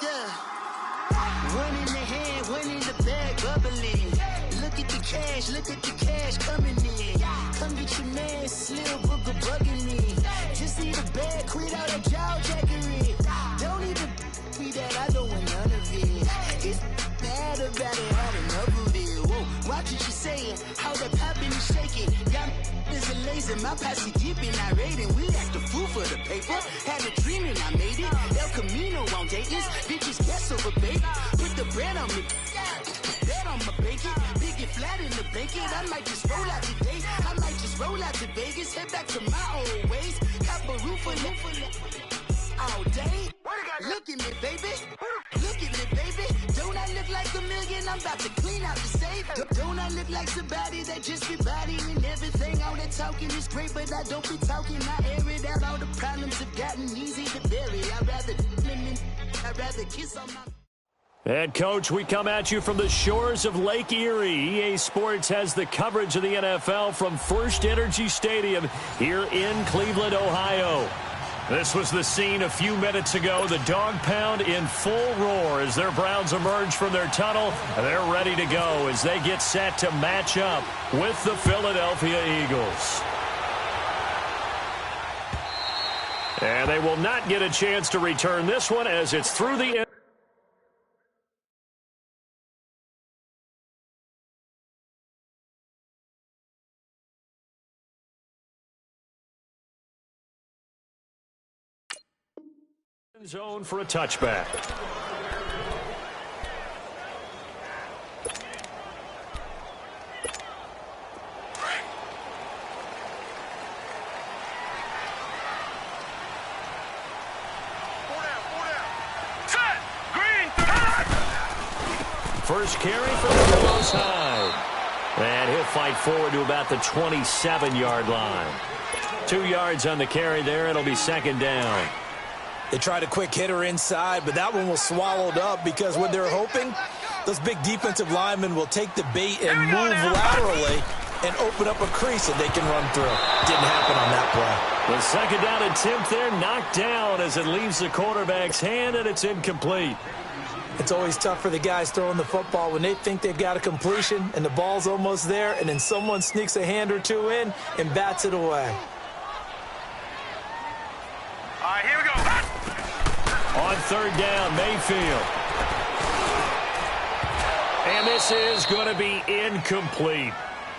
Yeah. One in the hand, one in the bag, bubbling. Look at the cash coming in. Come get your man, Slim Booker bugging me. Just need a bag, quit all that jaw jackery. Don't even be that, I don't want none of it. He's mad about it, had enough of it. Whoa, watch what you saying, how that poppin' is shaking. Got is a laser, my posse deep and I raiding. We act the fool for the paper. Had a dream and I made it. El Camino on Dayton's, bitches guess over baby. Put the bread on me, bread on my bacon. Big and flat in the blanket. I might just roll out today. I might just roll out to Vegas. Head back to my old ways. Cop a roof for all day. Look at me, baby. Look at me, baby. Don't I look like a million? I'm about to clean out the safe. Don't I look like somebody that just be bodying everything? All that talking is great, but I don't be talking. I air it out. All the problems have gotten easy to bury. I'd rather kiss on my... And, Coach, we come at you from the shores of Lake Erie. EA Sports has the coverage of the NFL from First Energy Stadium here in Cleveland, Ohio. This was the scene a few minutes ago. The dog pound in full roar as their Browns emerge from their tunnel. They're ready to go as they get set to match up with the Philadelphia Eagles. And they will not get a chance to return this one as it's through the zone for a touchback. First carry from the close side. And he'll fight forward to about the 27-yard line. 2 yards on the carry there. It'll be second down. They tried a quick hitter inside, but that one was swallowed up because what they're hoping, those big defensive linemen will take the bait and move laterally and open up a crease that they can run through. Didn't happen on that play. The second down attempt there knocked down as it leaves the quarterback's hand, and it's incomplete. It's always tough for the guys throwing the football when they think they've got a completion and the ball's almost there, and then someone sneaks a hand or two in and bats it away. All right, here we go. On third down, Mayfield. And this is going to be incomplete.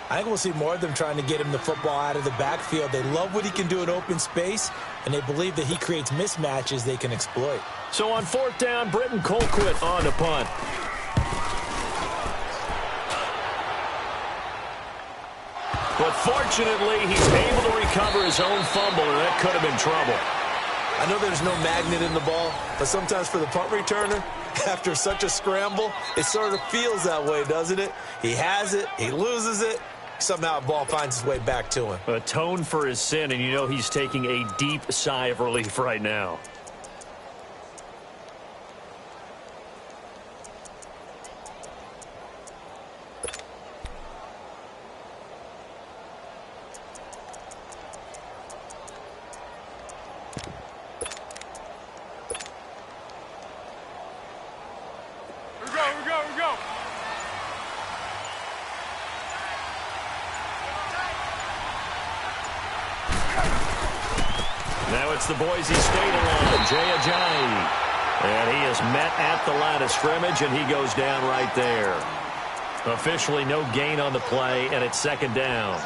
I think we'll see more of them trying to get him the football out of the backfield. They love what he can do in open space, and they believe that he creates mismatches they can exploit. So on fourth down, Britton Colquitt on the punt. But fortunately, he's able to recover his own fumble, and that could have been trouble. I know there's no magnet in the ball, but sometimes for the punt returner, after such a scramble, it sort of feels that way, doesn't it? He has it, he loses it, somehow the ball finds its way back to him. Atone for his sin, and you know he's taking a deep sigh of relief right now. It's the Boise State line, Jay Ajayi. And he is met at the line of scrimmage, and he goes down right there. Officially no gain on the play, and it's second down.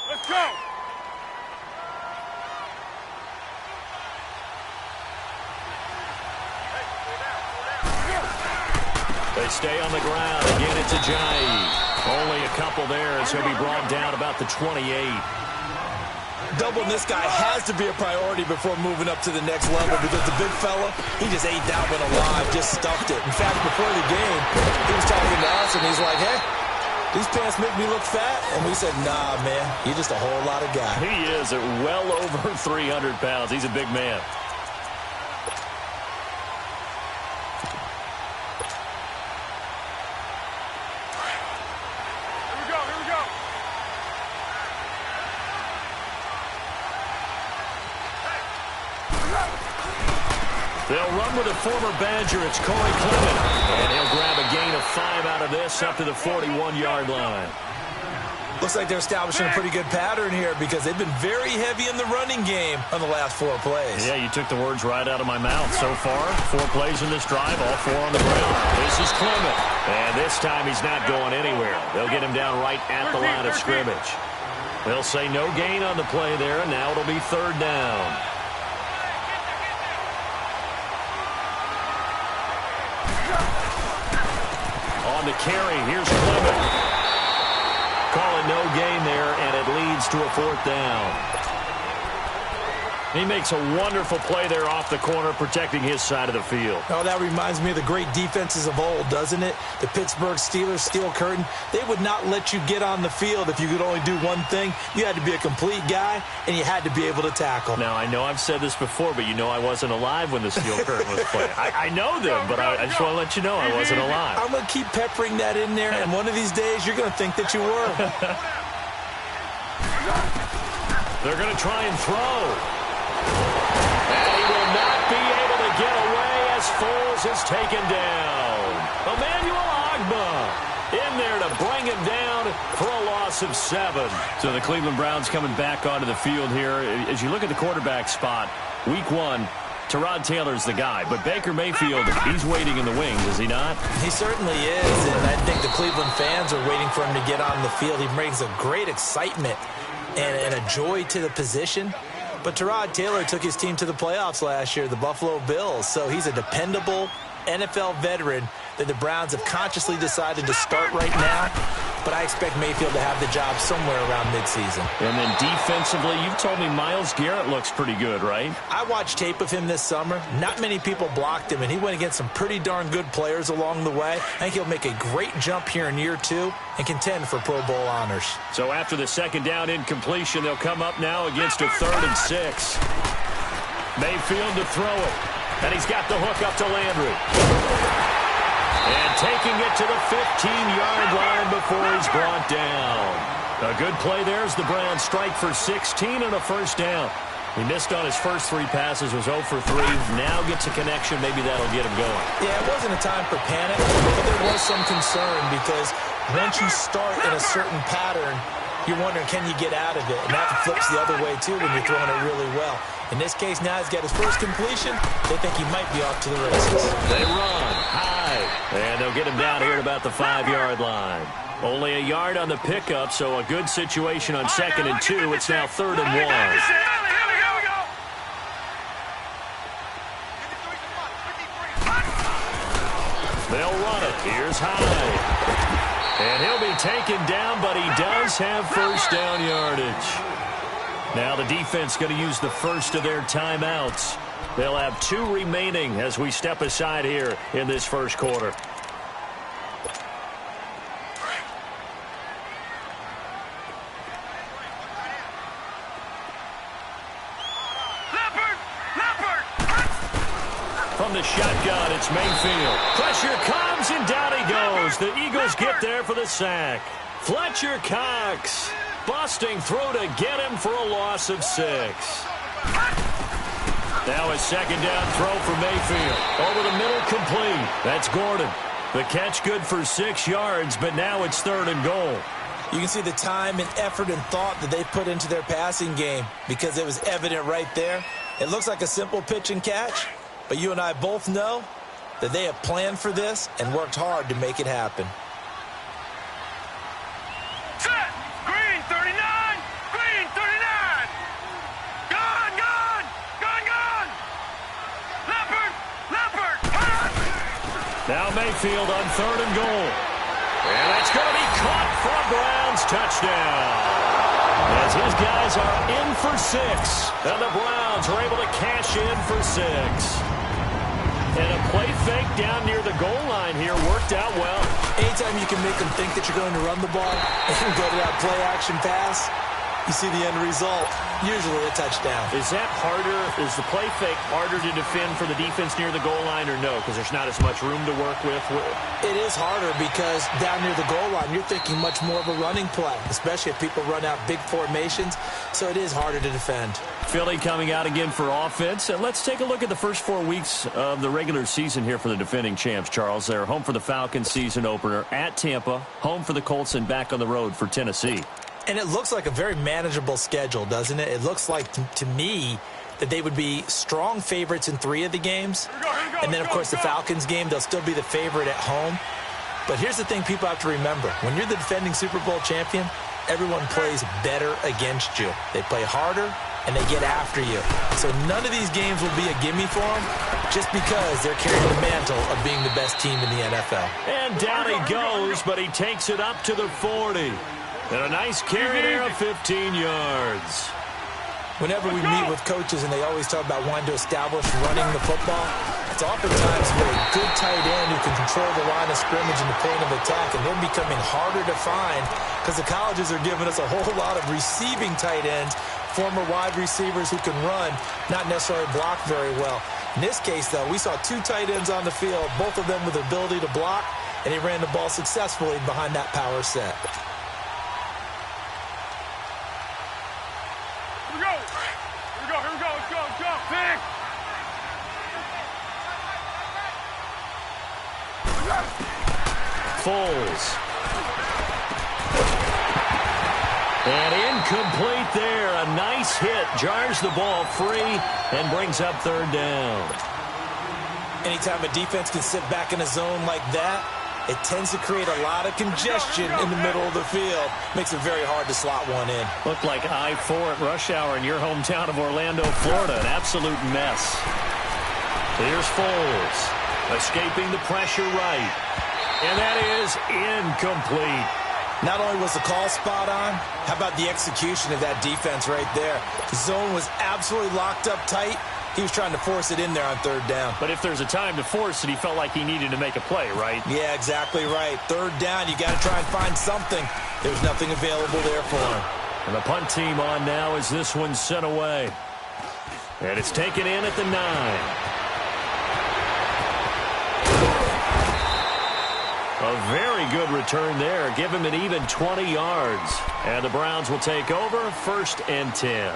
Let's go. They stay on the ground. Again, it's Ajayi. Only a couple there as he'll be brought down about the 28. Doubling this guy has to be a priority before moving up to the next level because the big fella, he just ate that one alive, just stuffed it. In fact, before the game, he was talking to us, and he's like, hey, these pants make me look fat. And we said, nah, man, you're just a whole lot of guy. He is at well over 300 pounds. He's a big man. They'll run with a former Badger. It's Corey Clement. And he'll grab a gain of 5 out of this up to the 41-yard line. Looks like they're establishing a pretty good pattern here because they've been very heavy in the running game on the last 4 plays. Yeah, you took the words right out of my mouth. So far, 4 plays in this drive, all 4 on the ground. This is Clement. And this time he's not going anywhere. They'll get him down right at the line of scrimmage. They'll say no gain on the play there, and now it'll be 3rd down. On the carry, here's Clement. Calling no gain there, and it leads to a 4th down. He makes a wonderful play there off the corner, protecting his side of the field. Oh, that reminds me of the great defenses of old, doesn't it? The Pittsburgh Steelers, Steel Curtain. They would not let you get on the field if you could only do one thing. You had to be a complete guy, and you had to be able to tackle. Now, I know I've said this before, but you know I wasn't alive when the Steel Curtain was playing. I know them, but I just want to let you know I wasn't alive. I'm going to keep peppering that in there, and one of these days you're going to think that you were. They're going to try and throw. And he will not be able to get away as Foles is taken down. Emmanuel Ogbah in there to bring him down for a loss of 7. So the Cleveland Browns coming back onto the field here. As you look at the quarterback spot, week 1, Tyrod Taylor's the guy. But Baker Mayfield, he's waiting in the wings, is he not? He certainly is, and I think the Cleveland fans are waiting for him to get on the field. He brings a great excitement and a joy to the position. But Tyrod Taylor took his team to the playoffs last year, the Buffalo Bills. So he's a dependable NFL veteran that the Browns have consciously decided to start right now. But I expect Mayfield to have the job somewhere around midseason. And then defensively, you've told me Myles Garrett looks pretty good, right? I watched tape of him this summer. Not many people blocked him, and he went against some pretty darn good players along the way. I think he'll make a great jump here in year 2 and contend for Pro Bowl honors. So after the 2nd down incompletion, they'll come up now against a 3rd and 6. Mayfield to throw it. And he's got the hook up to Landry. And taking it to the 15-yard line before he's brought down. A good play there as the Browns strike for 16 and a 1st down. He missed on his first 3 passes, was 0 for 3. Now gets a connection. Maybe that'll get him going. Yeah, it wasn't a time for panic, but there was some concern because once you start in a certain pattern, you're wondering, can you get out of it? And that flips the other way, too, when you're throwing it really well. In this case, now he's got his first completion. They think he might be off to the races. They run high, and they'll get him down here at about the 5-yard line. Only a yard on the pickup, so a good situation on 2nd and 2. It's now 3rd and 1. They'll run it. Here's Hyde. And he'll be taken down, but he does have 1st down yardage. Now the defense going to use the first of their timeouts. They'll have 2 remaining as we step aside here in this 1st quarter. From the shotgun, it's Mayfield. Pressure comes, and down he goes. The Eagles get there for the sack. Fletcher Cox busting through to get him for a loss of 6. Now a 2nd down throw for Mayfield. Over the middle, complete. That's Gordon. The catch good for 6 yards, but now it's 3rd and goal. You can see the time and effort and thought that they put into their passing game because it was evident right there. It looks like a simple pitch and catch, but you and I both know that they have planned for this and worked hard to make it happen. Set! Green 39! Green 39! Gone! Gone! Gone! Gone! Leopard! Leopard! Now Mayfield on 3rd and goal. And that's going to be caught for a Browns touchdown. As his guys are in for 6. And the Browns are able to cash in for 6. And a play fake down near the goal line here worked out well. Anytime you can make them think that you're going to run the ball and go to that play-action pass, You see the end result, usually a touchdown. Is that harder? Is the play fake harder to defend for the defense near the goal line or no? Because there's not as much room to work with? It is harder because down near the goal line, you're thinking much more of a running play, especially if people run out big formations. So it is harder to defend. Philly coming out again for offense. And let's take a look at the first 4 weeks of the regular season here for the defending champs, Charles. They're home for the Falcons season opener at Tampa, home for the Colts, and back on the road for Tennessee. And it looks like a very manageable schedule, doesn't it? It looks like, to me, that they would be strong favorites in 3 of the games. And then, of course, the Falcons game, they'll still be the favorite at home. But here's the thing people have to remember. When you're the defending Super Bowl champion, everyone plays better against you. They play harder, and they get after you. So none of these games will be a gimme for them just because they're carrying the mantle of being the best team in the NFL. And down he goes, but he takes it up to the 40. And a nice carry there of 15 yards. Whenever we meet with coaches and they always talk about wanting to establish running the football, it's oftentimes with a good tight end who can control the line of scrimmage and the pain of attack, and they're becoming harder to find because the colleges are giving us a whole lot of receiving tight ends, former wide receivers who can run, not necessarily block very well. In this case, though, we saw 2 tight ends on the field, both of them with the ability to block, and he ran the ball successfully behind that power set. Foles. And incomplete there. A nice hit. Jars the ball free and brings up 3rd down. Anytime a defense can sit back in a zone like that, it tends to create a lot of congestion in the middle of the field. Makes it very hard to slot one in. Looked like I-4 at rush hour in your hometown of Orlando, Florida. An absolute mess. Here's Foles. Escaping the pressure right. And that is incomplete. Not only was the call spot on, how about the execution of that defense right there? The zone was absolutely locked up tight. He was trying to force it in there on 3rd down. But if there's a time to force it, he felt like he needed to make a play, right? Yeah, exactly right. 3rd down, you got to try and find something. There's nothing available there for him. And the punt team on now as this one's sent away. And it's taken in at the 9. A very good return there. Give him an even 20 yards. And the Browns will take over 1st and 10.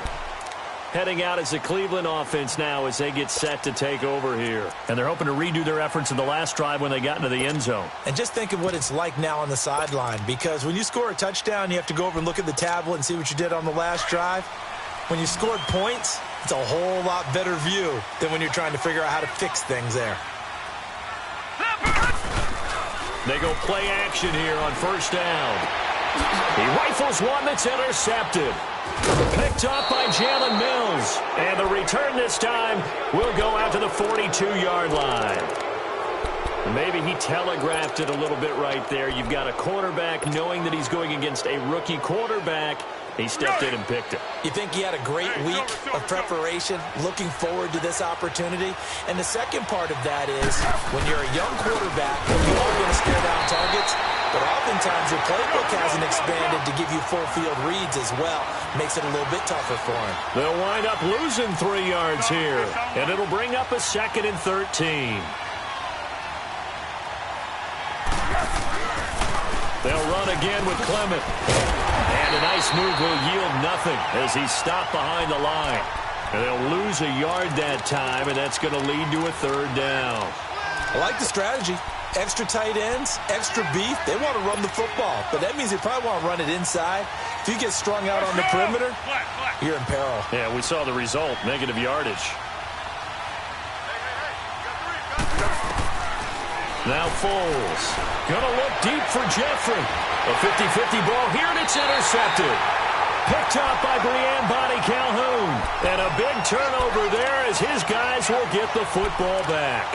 Heading out as the Cleveland offense now as they get set to take over here. And they're hoping to redo their efforts in the last drive when they got into the end zone. And just think of what it's like now on the sideline. Because when you score a touchdown, you have to go over and look at the tablet and see what you did on the last drive. When you scored points, it's a whole lot better view than when you're trying to figure out how to fix things there. They go play action here on 1st down. He rifles one that's intercepted. Picked up by Jalen Mills. And the return this time will go out to the 42-yard line. Maybe he telegraphed it a little bit right there. You've got a quarterback knowing that he's going against a rookie quarterback. He stepped in and picked it. You think he had a great week of preparation, looking forward to this opportunity? And the second part of that is, when you're a young quarterback, you are going to stare down targets, but oftentimes your playbook hasn't expanded to give you full field reads as well. Makes it a little bit tougher for him. They'll wind up losing 3 yards here, and it'll bring up a 2nd and 13. They'll run again with Clement. And a nice move will yield nothing as he's stopped behind the line. And they'll lose a yard that time, and that's going to lead to a 3rd down. I like the strategy. Extra tight ends, extra beef. They want to run the football, but that means they probably want to run it inside. If you get strung out on the perimeter, you're in peril. Yeah, we saw the result, negative yardage. Now Foles. Gonna look deep for Jeffrey. A 50-50 ball here, and it's intercepted. Picked up by Brian Bonnie Calhoun. And a big turnover there as his guys will get the football back.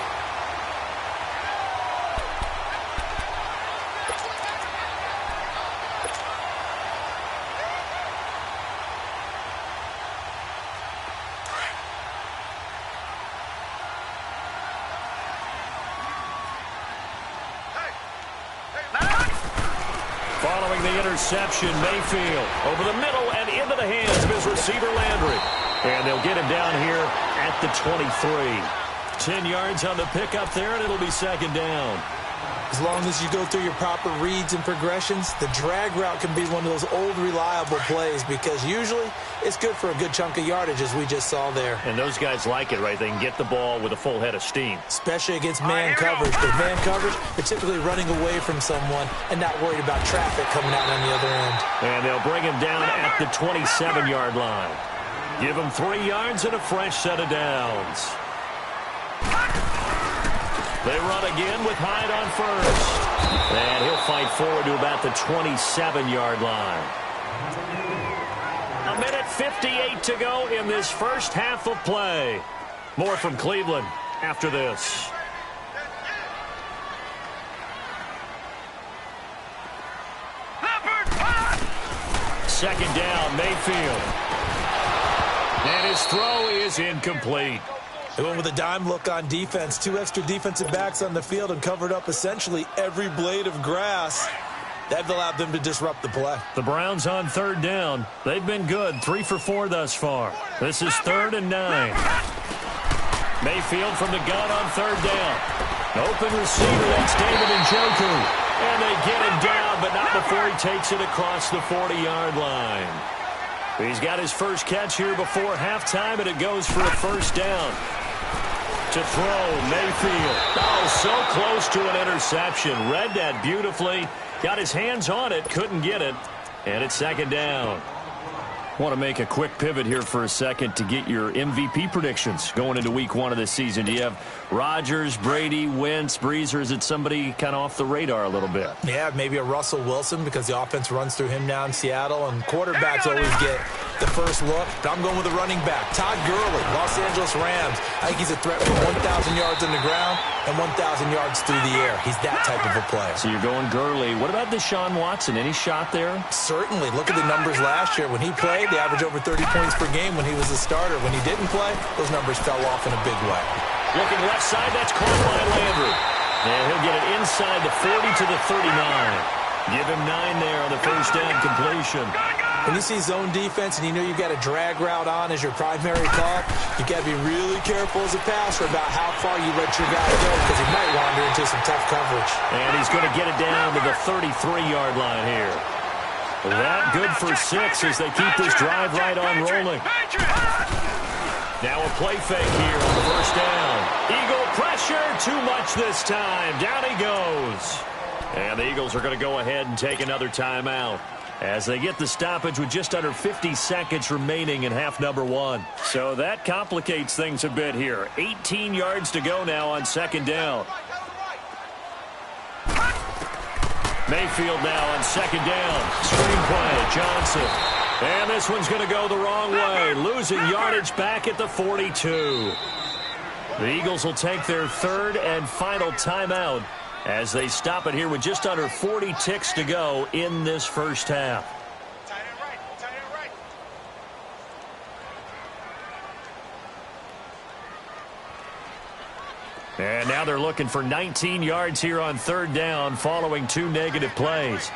Following the interception, Mayfield over the middle and into the hands of his receiver, Landry. And they'll get him down here at the 23. 10 yards on the pickup there, and it'll be second down. As long as you go through your proper reads and progressions, the drag route can be one of those old reliable plays because usually it's good for a good chunk of yardage, as we just saw there. And those guys like it, right? They can get the ball with a full head of steam. Especially against man coverage. Because man coverage, they're typically running away from someone and not worried about traffic coming out on the other end. And they'll bring him down at the 27-yard line. Give him 3 yards and a fresh set of downs. They run again with Hyde on first. And he'll fight forward to about the 27-yard line. 1:58 to go in this first half of play. More from Cleveland after this. Second down, Mayfield. And his throw is incomplete. They went with a dime look on defense. 2 extra defensive backs on the field and covered up essentially every blade of grass. That allowed them to disrupt the play. The Browns on third down. They've been good. 3 for 4 thus far. This is 3rd and 9. Mayfield from the gun on third down. Open receiver, that's David Njoku. And they get him down, but not before he takes it across the 40-yard line. He's got his first catch here before halftime, and it goes for a first down. To throw, Mayfield. Oh, so close to an interception. Read that beautifully. Got his hands on it, couldn't get it. And it's second down. Want to make a quick pivot here for a second to get your MVP predictions going into week 1 of this season. Do you have Rodgers, Brady, Wentz, Brees, or is it somebody kind of off the radar a little bit? Yeah, maybe a Russell Wilson because the offense runs through him now in Seattle, and quarterbacks always get the first look. But I'm going with a running back, Todd Gurley, Los Angeles Rams. I think he's a threat for 1,000 yards on the ground and 1,000 yards through the air. He's that type of a player. So you're going Gurley. What about Deshaun Watson? Any shot there? Certainly. Look at the numbers last year. When he played, they averaged over 30 points per game when he was a starter. When he didn't play, those numbers fell off in a big way. Looking left side, that's caught by Landry. And he'll get it inside the 40 to the 39. Give him 9 there on the first down completion. When you see zone defense and you know you've got a drag route on as your primary call, you've got to be really careful as a passer about how far you let your guy go because he might wander into some tough coverage. And he's going to get it down to the 33-yard line here. That good for 6 as they keep this drive right on rolling. Now a play fake here on the first down. Eagle pressure, too much this time. Down he goes. And the Eagles are going to go ahead and take another timeout as they get the stoppage with just under 50 seconds remaining in half number 1. So that complicates things a bit here. 18 yards to go now on second down. Mayfield now on second down. Screen play, Johnson. And this one's going to go the wrong way. Losing yardage back at the 42. The Eagles will take their third and final timeout as they stop it here with just under 40 ticks to go in this first half. And now they're looking for 19 yards here on third down following 2 negative plays.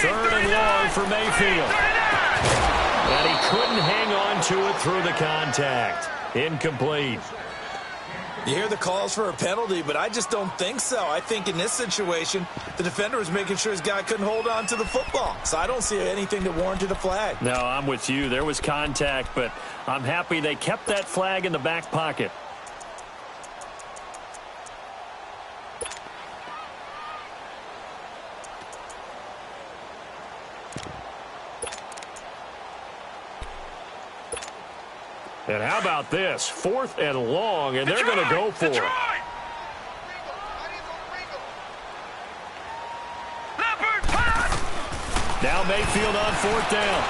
Third and long for Mayfield. And he couldn't hang on to it through the contact. Incomplete. You hear the calls for a penalty, but I just don't think so. I think in this situation, the defender was making sure his guy couldn't hold on to the football. So I don't see anything that warranted a flag. No, I'm with you. There was contact, but I'm happy they kept that flag in the back pocket. And how about this? 4th and long, and they're going to go for it. Now Mayfield on 4th down.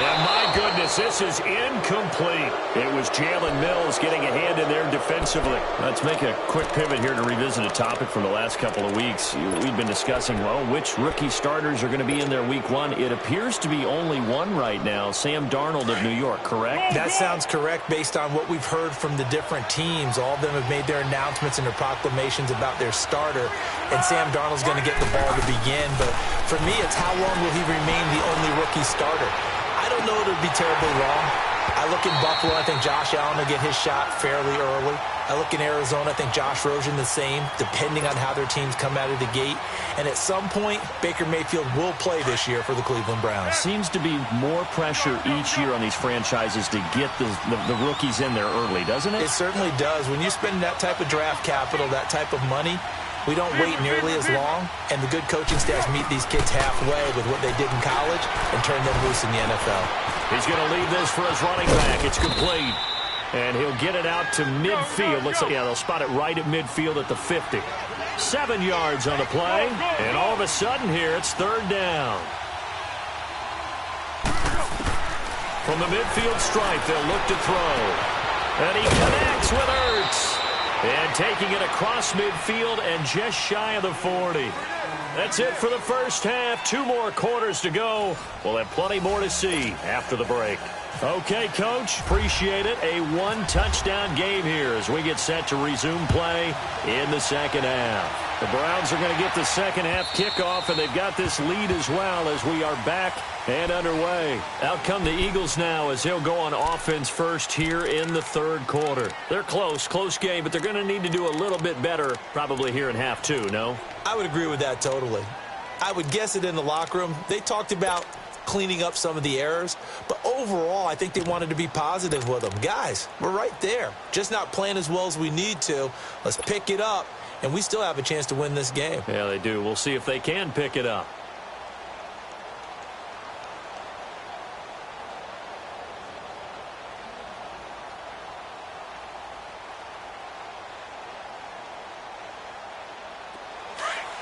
And my goodness, this is incomplete. It was Jalen Mills getting a hand in there defensively. Let's make a quick pivot here to revisit a topic from the last couple of weeks. We've been discussing, well, which rookie starters are going to be in there week one. It appears to be only one right now, Sam Darnold of New York, correct? That sounds correct based on what we've heard from the different teams. All of them have made their announcements and their proclamations about their starter, and Sam Darnold's going to get the ball to begin. But for me, it's how long will he remain the only rookie starter? I don't know if it would be terribly long. I look in Buffalo, I think Josh Allen will get his shot fairly early. I look in Arizona, I think Josh Rosen the same, depending on how their teams come out of the gate. And at some point, Baker Mayfield will play this year for the Cleveland Browns. Seems to be more pressure each year on these franchises to get the rookies in there early, doesn't it? It certainly does. When you spend that type of draft capital, that type of money, we don't wait nearly as long, and the good coaching staffs meet these kids halfway with what they did in college and turn them loose in the NFL. He's going to leave this for his running back. It's complete. And he'll get it out to midfield. Looks like, yeah, they'll spot it right at midfield at the 50. 7 yards on the play, and all of a sudden here, it's third down. From the midfield stripe, they'll look to throw. And he connects with Ertz. And taking it across midfield and just shy of the 40. That's it for the first half. 2 more quarters to go. We'll have plenty more to see after the break. Okay, Coach, appreciate it. A 1-touchdown game here as we get set to resume play in the second half. The Browns are going to get the second half kickoff, and they've got this lead as well as we are back and underway. Out come the Eagles now as they'll go on offense first here in the third quarter. They're close game, but they're going to need to do a little bit better probably here in half 2, no? I would agree with that totally. I would guess it in the locker room. They talked about cleaning up some of the errors, but overall, I think they wanted to be positive with them. Guys, we're right there. Just not playing as well as we need to. Let's pick it up, and we still have a chance to win this game. Yeah, they do. We'll see if they can pick it up.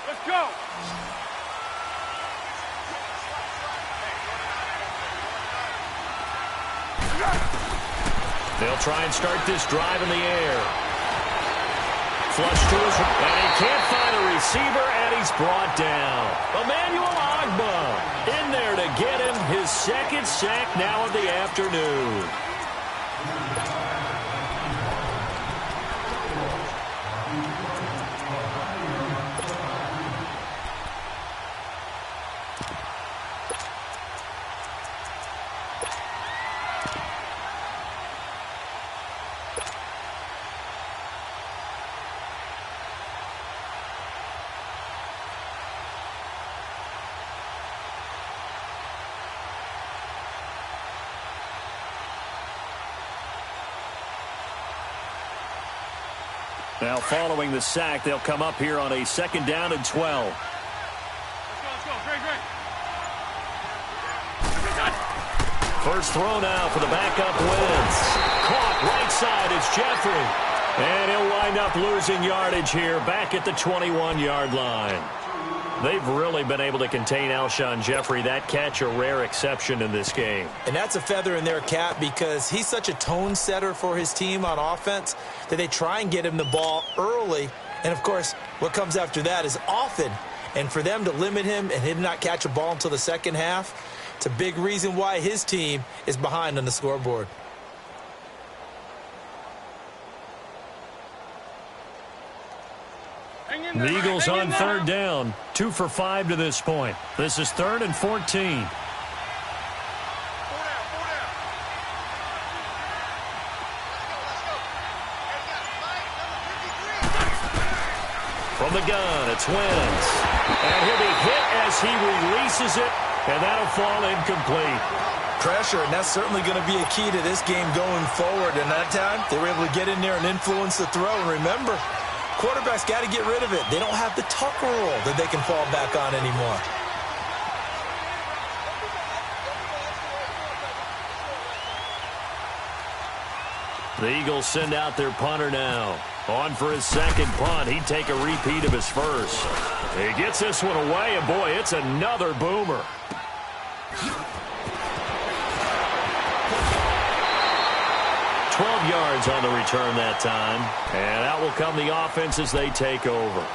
Let's go. They'll try and start this drive in the air. Flush to his, and he can't find a receiver, and he's brought down. Emmanuel Ogbah in there to get him his second sack now of the afternoon. Now following the sack, they'll come up here on a 2nd down and 12. Let's go. Great. First throw now for the backup Wentz. Caught right side, it's Jeffrey. And he'll wind up losing yardage here back at the 21-yard line. They've really been able to contain Alshon Jeffrey. That catch a rare exception in this game. And that's a feather in their cap because he's such a tone setter for his team on offense that they try and get him the ball early. And, of course, what comes after that is often. And for them to limit him and him not catch a ball until the second half, it's a big reason why his team is behind on the scoreboard. The Eagles on 3rd down. 2 for 5 to this point. This is 3rd and 14. From the gun, it's Wentz. And he'll be hit as he releases it, and that'll fall incomplete. Pressure, and that's certainly going to be a key to this game going forward. And that time, they were able to get in there and influence the throw. And remember, quarterbacks got to get rid of it. They don't have the Tucker rule that they can fall back on anymore. The Eagles send out their punter now. On for his second punt. He'd take a repeat of his first. He gets this one away, and boy, it's another boomer. yards on the return that time. And out will come the offense as they take over.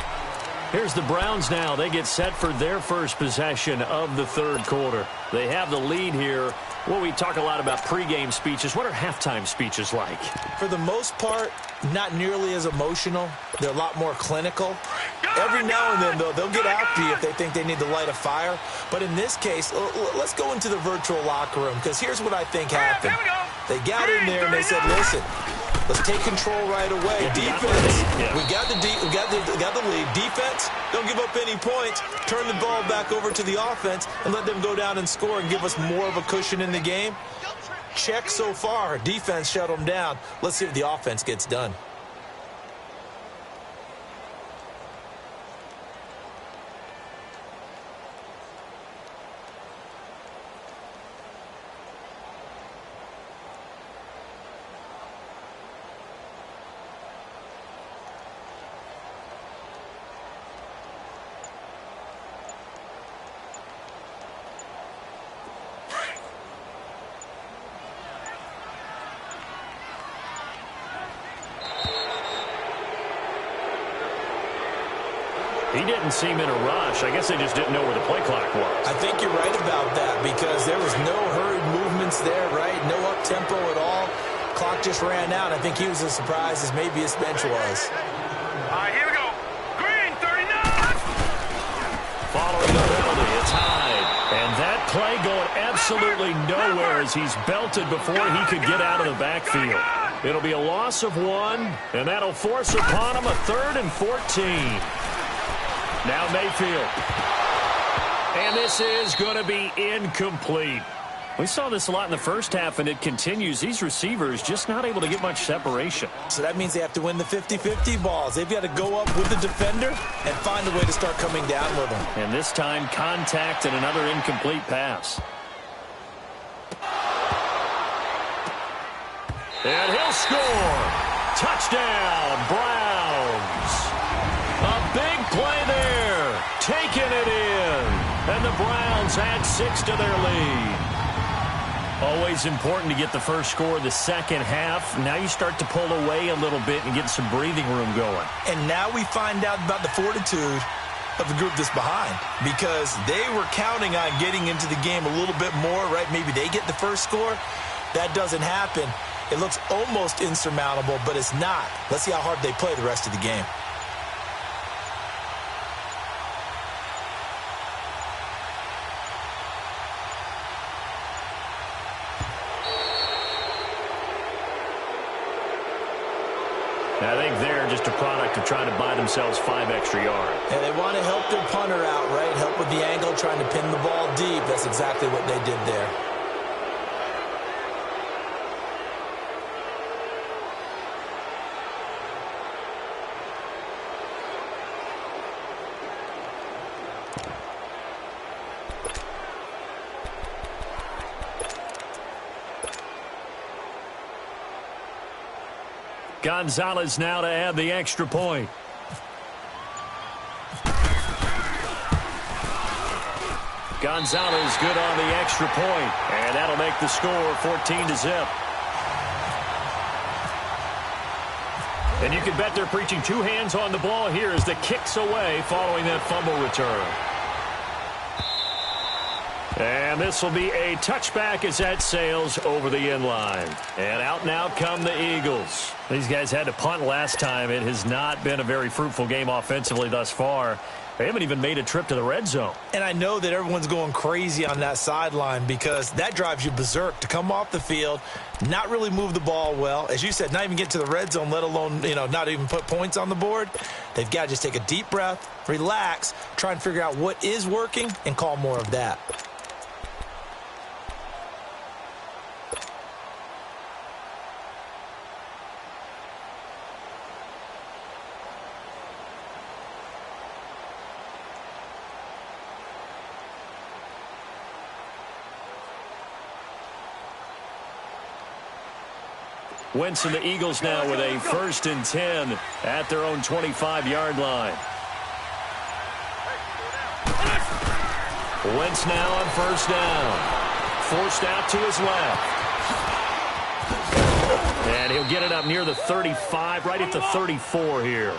Here's the Browns now. They get set for their first possession of the third quarter. They have the lead here. Well, we talk a lot about pregame speeches. What are halftime speeches like? For the most part, not nearly as emotional. They're a lot more clinical. Every now and then, though, they'll get after you if they think they need to light a fire. But in this case, let's go into the virtual locker room, because here's what I think happened. They got in there and they said, listen, let's take control right away. Defense, we got the lead. Defense, don't give up any points. Turn the ball back over to the offense and let them go down and score and give us more of a cushion in the game. Check so far. Defense shut them down. Let's see if the offense gets done. He didn't seem in a rush. I guess they just didn't know where the play clock was. I think you're right about that, because there was no hurried movements there, right? No up-tempo at all. Clock just ran out. I think he was as surprised as maybe his bench was. All right, here we go. Green, 39! Following the penalty, it's Hyde. And that play going absolutely nowhere as he's belted before he could get out of the backfield. It'll be a loss of 1, and that'll force upon him a 3rd and 14. Now Mayfield. And this is going to be incomplete. We saw this a lot in the first half, and it continues. These receivers just not able to get much separation. So that means they have to win the 50-50 balls. They've got to go up with the defender and find a way to start coming down with them. And this time, contact and another incomplete pass. And he'll score. Touchdown, Browns. A big play there, taking it in, and the Browns add 6 to their lead. Always important to get the first score of the second half. Now you start to pull away a little bit and get some breathing room going. And now we find out about the fortitude of the group that's behind, because they were counting on getting into the game a little bit more, right? Maybe they get the first score. That doesn't happen. It looks almost insurmountable, but it's not. Let's see how hard they play the rest of the game. I think they're just a product of trying to buy themselves 5 extra yards. And they want to help their punter out, right? Help with the angle, trying to pin the ball deep. That's exactly what they did there. Gonzalez now to add the extra point. Gonzalez good on the extra point, and that'll make the score 14-0. And you can bet they're preaching 2 hands on the ball here as the kick's away following that fumble return. And this will be a touchback as that sails over the end line. And out now come the Eagles. These guys had to punt last time. It has not been a very fruitful game offensively thus far. They haven't even made a trip to the red zone. And I know that everyone's going crazy on that sideline, because that drives you berserk to come off the field, not really move the ball well. As you said, not even get to the red zone, let alone, not even put points on the board. They've got to just take a deep breath, relax, try and figure out what is working, and call more of that. Wentz and the Eagles now with a 1st and 10 at their own 25-yard line. Wentz now on 1st down. Forced out to his left. And he'll get it up near the 35, right at the 34 here.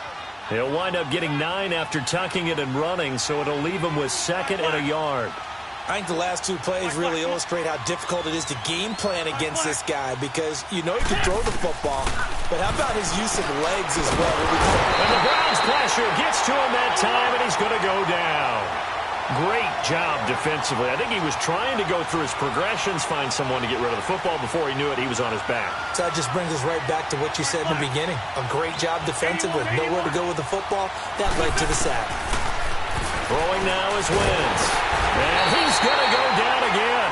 He'll wind up getting 9 after tucking it and running, so it'll leave him with 2nd and a yard. I think the last 2 plays really illustrate how difficult it is to game plan against this guy because you know he can throw the football, but how about his use of legs as well? And the Browns pressure gets to him that time, and he's going to go down. Great job defensively. I think he was trying to go through his progressions, find someone to get rid of the football. Before he knew it, he was on his back. So that just brings us right back to what you said in the beginning. A great job defensively. Nowhere to go with the football. That led to the sack. Throwing now is Wentz. And he's going to go down again.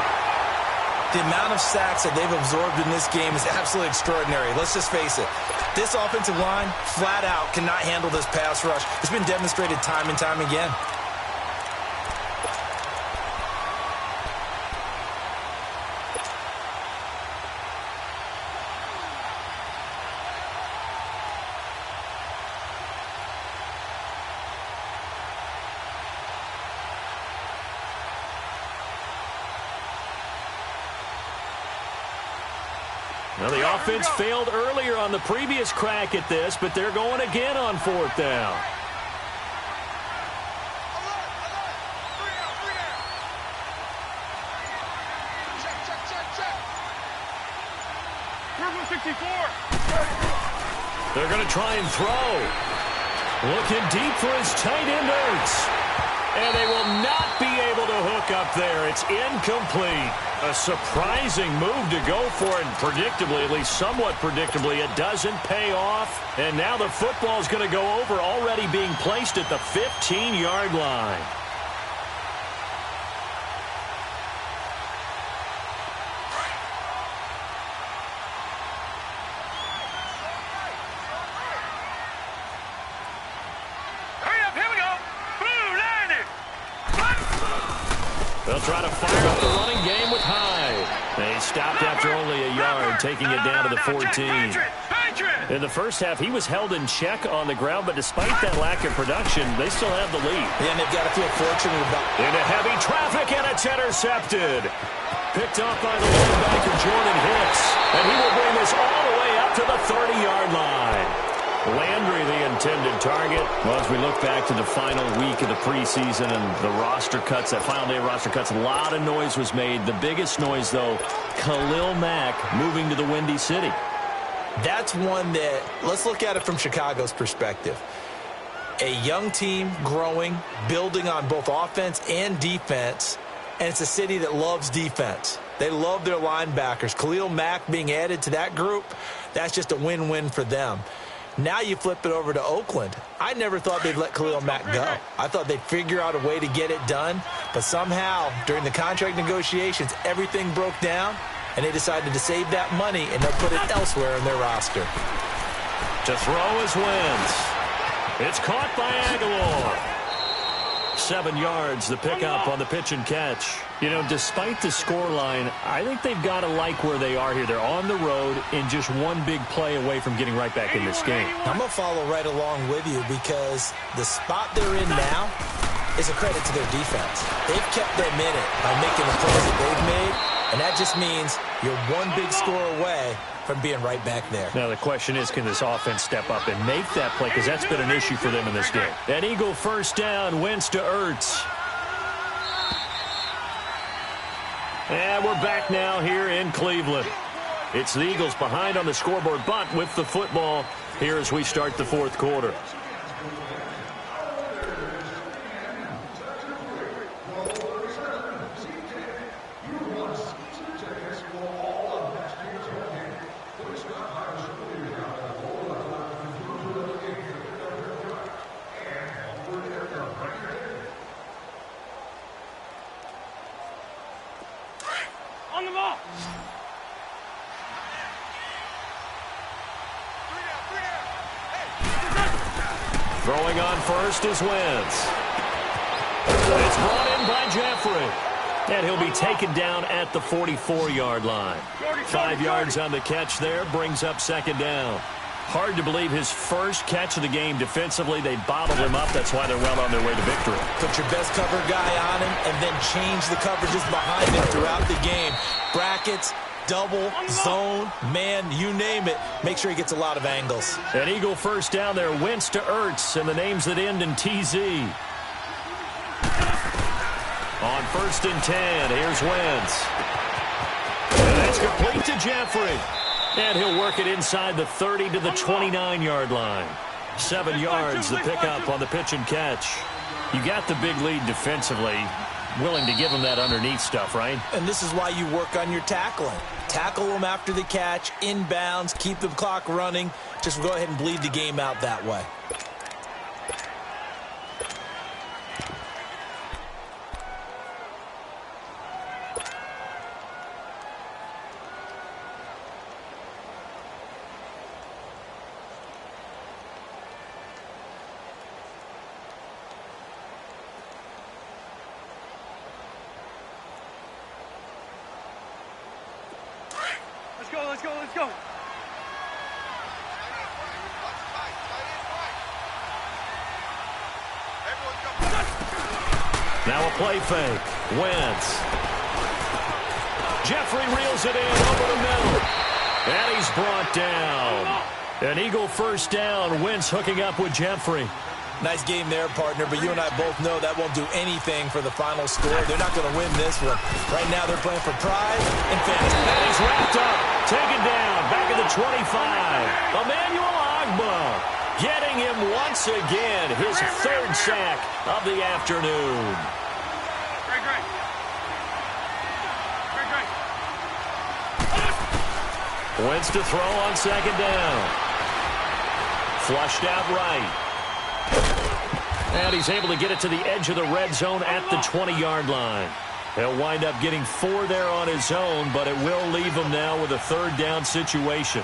The amount of sacks that they've absorbed in this game is absolutely extraordinary. Let's just face it. This offensive line, flat out, cannot handle this pass rush. It's been demonstrated time and time again. Well, the offense failed earlier on the previous crack at this, but they're going again on 4th down. They're going to try and throw. Looking deep for his tight end, Ertz. And they will not be able to hook up there. It's incomplete. A surprising move to go for it. And predictably, at least somewhat predictably, it doesn't pay off. And now the football's going to go over, already being placed at the 15-yard line. They'll try to fire up the running game with Hyde. They stopped after only a yard, taking it down to the 14. In the first half, he was held in check on the ground, but despite that lack of production, they still have the lead. And they've got to feel fortunate about it. Into heavy traffic, and it's intercepted. Picked off by the linebacker, Jordan Hicks. And he will bring this all the way up to the 30-yard line. Landry, the intended target. Well, as we look back to the final week of the preseason and the roster cuts, that final day of roster cuts, a lot of noise was made. The biggest noise, though, Khalil Mack moving to the Windy City. That's one that, let's look at it from Chicago's perspective. A young team growing, building on both offense and defense, and it's a city that loves defense. They love their linebackers. Khalil Mack being added to that group, that's just a win-win for them. Now you flip it over to Oakland. I never thought they'd let Khalil Mack go. I thought they'd figure out a way to get it done, but somehow during the contract negotiations, everything broke down, and they decided to save that money, and they'll put it elsewhere in their roster. To throw is Wentz. It's caught by Aguilar. 7 yards, the pickup on the pitch and catch. You know, despite the scoreline, I think they've got to like where they are here. They're on the road and just one big play away from getting right back in this game. I'm going to follow right along with you because the spot they're in now is a credit to their defense. They've kept them in it by making the plays that they've made, and that just means you're one big score away from being right back there. Now the question is, can this offense step up and make that play? Because that's been an issue for them in this game. An Eagle first down, Wentz to Ertz. And we're back now here in Cleveland. It's the Eagles behind on the scoreboard, but with the football here as we start the 4th quarter. On the ball. Throwing on first is Wentz. It's brought in by Jeffrey. And he'll be taken down at the 44-yard line. 5 yards on the catch there, brings up 2nd down. Hard to believe his first catch of the game defensively. They bottled him up. That's why they're well on their way to victory. Put your best cover guy on him and then change the coverages behind him throughout the game. Brackets, double, zone, man, you name it. Make sure he gets a lot of angles. An Eagle first down there, Wentz to Ertz, and the names that end in TZ. On 1st and 10, here's Wentz. And that's complete to Jeffrey. And he'll work it inside the 30 to the 29-yard line. 7 yards, the pickup on the pitch and catch. You got the big lead defensively. Willing to give him that underneath stuff, right? And this is why you work on your tackling. Tackle them after the catch, inbounds, keep the clock running. Just go ahead and bleed the game out that way. Let's go. Now a play fake. Wentz. Jeffrey reels it in over the middle. And he's brought down. An Eagle first down. Wentz hooking up with Jeffrey. Nice game there, partner, but you and I both know that won't do anything for the final score. They're not going to win this one. Right now they're playing for pride and fantasy. And he's wrapped up. Taken down. Back at the 25. Emmanuel Ogbah getting him once again. His 3rd sack of the afternoon. Great. Wentz to throw on 2nd down. Flushed out right. And he's able to get it to the edge of the red zone at the 20-yard line. He'll wind up getting 4 there on his own, but it will leave him now with a 3rd down situation.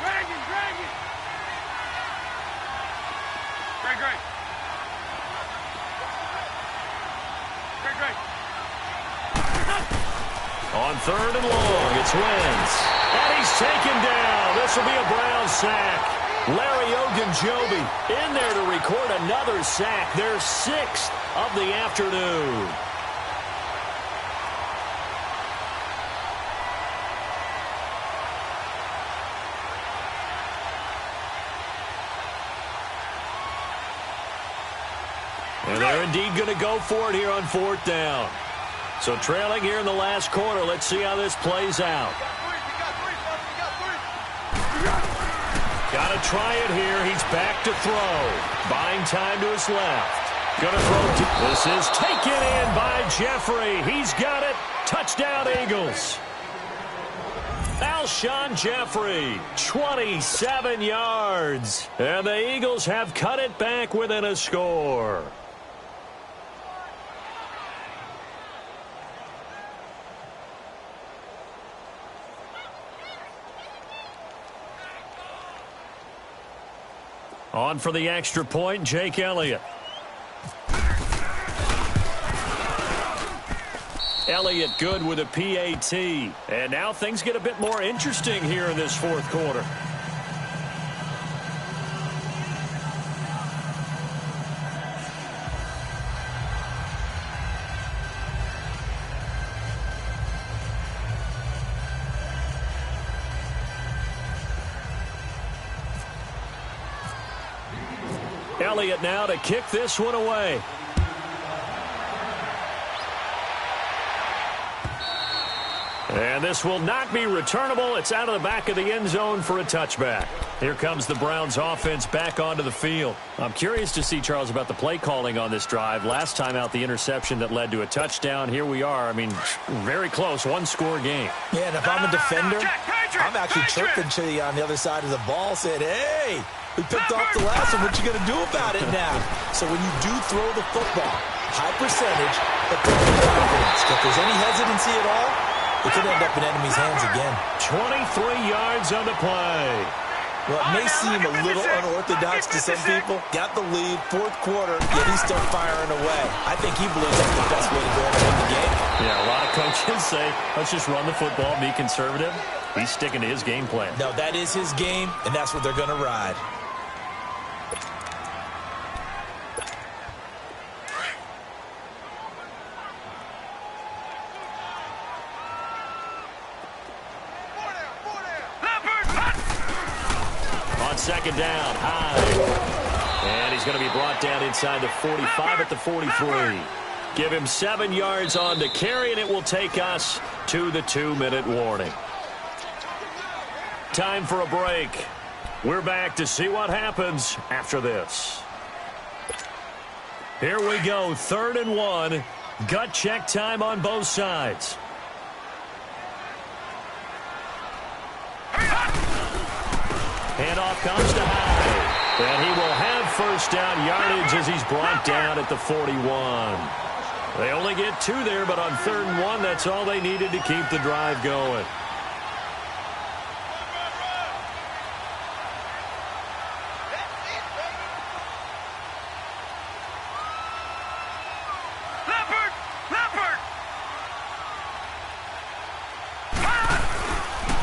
Drag it. Great. On 3rd and long, it's Wentz. And he's taken down. This will be a Brown sack. Larry Ogunjobi in there to record another sack. Their 6th of the afternoon. And they're indeed going to go for it here on 4th down. So trailing here in the last quarter. Let's see how this plays out. Got to try it here. He's back to throw. Buying time to his left. Going to throw. This is taken in by Jeffrey. He's got it. Touchdown, Eagles. Alshon Jeffrey, 27 yards. And the Eagles have cut it back within a score. On for the extra point, Jake Elliott. Elliott good with a PAT. And now things get a bit more interesting here in this 4th quarter. Elliott now to kick this one away. And this will not be returnable. It's out of the back of the end zone for a touchback. Here comes the Browns offense back onto the field. I'm curious to see, Charles, about the play calling on this drive. Last time out, the interception that led to a touchdown. Here we are. I mean, very close, 1-score game. Yeah, and if I'm a defender, I'm actually chirping to you on the other side of the ball, saying, hey, we picked off the last one. What you going to do about it now? So when you do throw the football, high percentage, but throw with confidence. If there's any hesitancy at all, it could end up in enemy's hands again. 23 yards on the play. Well, it may seem a little unorthodox to some people. Got the lead, 4th quarter, yet he's still firing away. I think he believes that's the best way to go and win the game. Yeah, a lot of coaches say, let's just run the football, be conservative. He's sticking to his game plan. No, that is his game, and that's what they're going to ride. on second down. High. And he's going to be brought down inside the 45 at the 43. Give him 7 yards on the carry, and it will take us to the 2-minute warning. Time for a break. We're back to see what happens after this. Here we go, 3rd and 1. Gut check time on both sides. Handoff comes to High. And he will have first down yardage as he's brought down at the 41. They only get 2 there, but on 3rd and 1, that's all they needed to keep the drive going.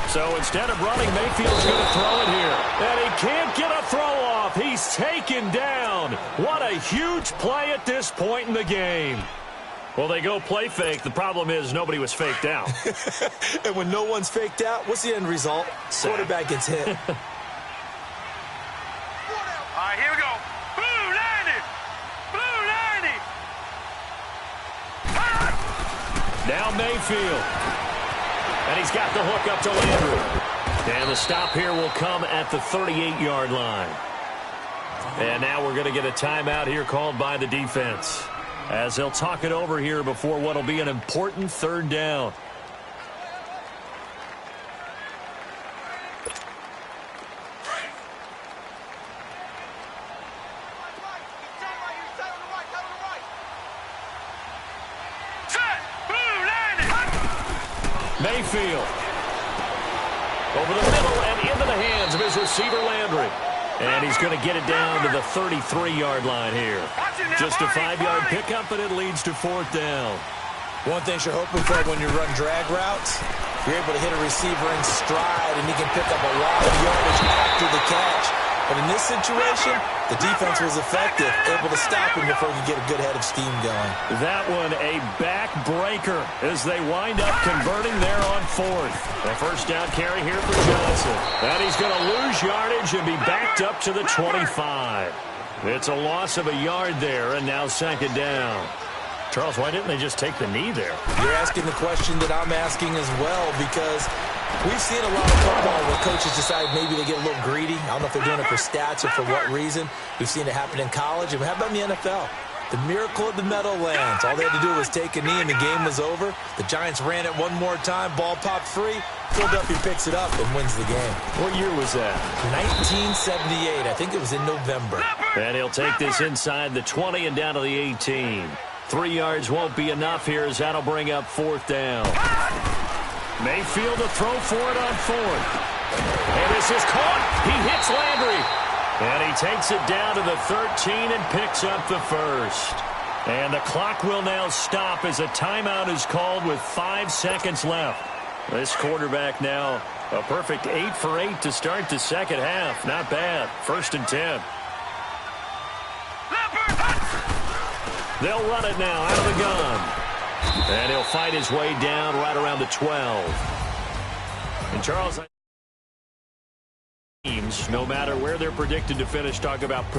So instead of running, Mayfield's going to throw it here. And he can't get a throw off. He's taken down. What a huge play at this point in the game. Well, they go play fake. The problem is nobody was faked out. And when no one's faked out, what's the end result? Quarterback gets hit. All right, here we go. Blue 90. Blue 90. Now Mayfield. And he's got the hook up to Landry. And the stop here will come at the 38-yard line. And now we're going to get a timeout here called by the defense, as they'll talk it over here before what will be an important 3rd down. Mayfield over the middle and into the hands of his receiver Landry. And he's going to get it down to the 33-yard line here. Just a 5-yard pickup, and it leads to 4th down. One thing you're hoping for when you run drag routes, you're able to hit a receiver in stride, and he can pick up a lot of yardage after the catch. But in this situation, the defense was effective, able to stop him before he could get a good head of steam going. That one a backbreaker as they wind up converting there on 4th. A first down carry here for Johnson. And he's going to lose yardage and be backed up to the 25. It's a loss of a yard there, and now 2nd down. Charles, why didn't they just take the knee there? You're asking the question that I'm asking as well, because we've seen a lot of football where coaches decide maybe they get a little greedy. I don't know if they're doing it for stats or for what reason. We've seen it happen in college, and how about in the NFL? The miracle of the Meadowlands. All they had to do was take a knee, and the game was over. The Giants ran it one more time. Ball popped free. Philadelphia picks it up and wins the game. What year was that? 1978. I think it was in November. And he'll take this inside the 20 and down to the 18. 3 yards won't be enough here as that'll bring up 4th down. Mayfield to throw for it on 4th. And this is caught. He hits Landry. And he takes it down to the 13 and picks up the 1st. And the clock will now stop as a timeout is called with 5 seconds left. This quarterback now a perfect 8 for 8 to start the second half. Not bad. 1st and 10. They'll run it now out of the gun. And he'll fight his way down right around the 12. And Charles, teams, no matter where they're predicted to finish, talk about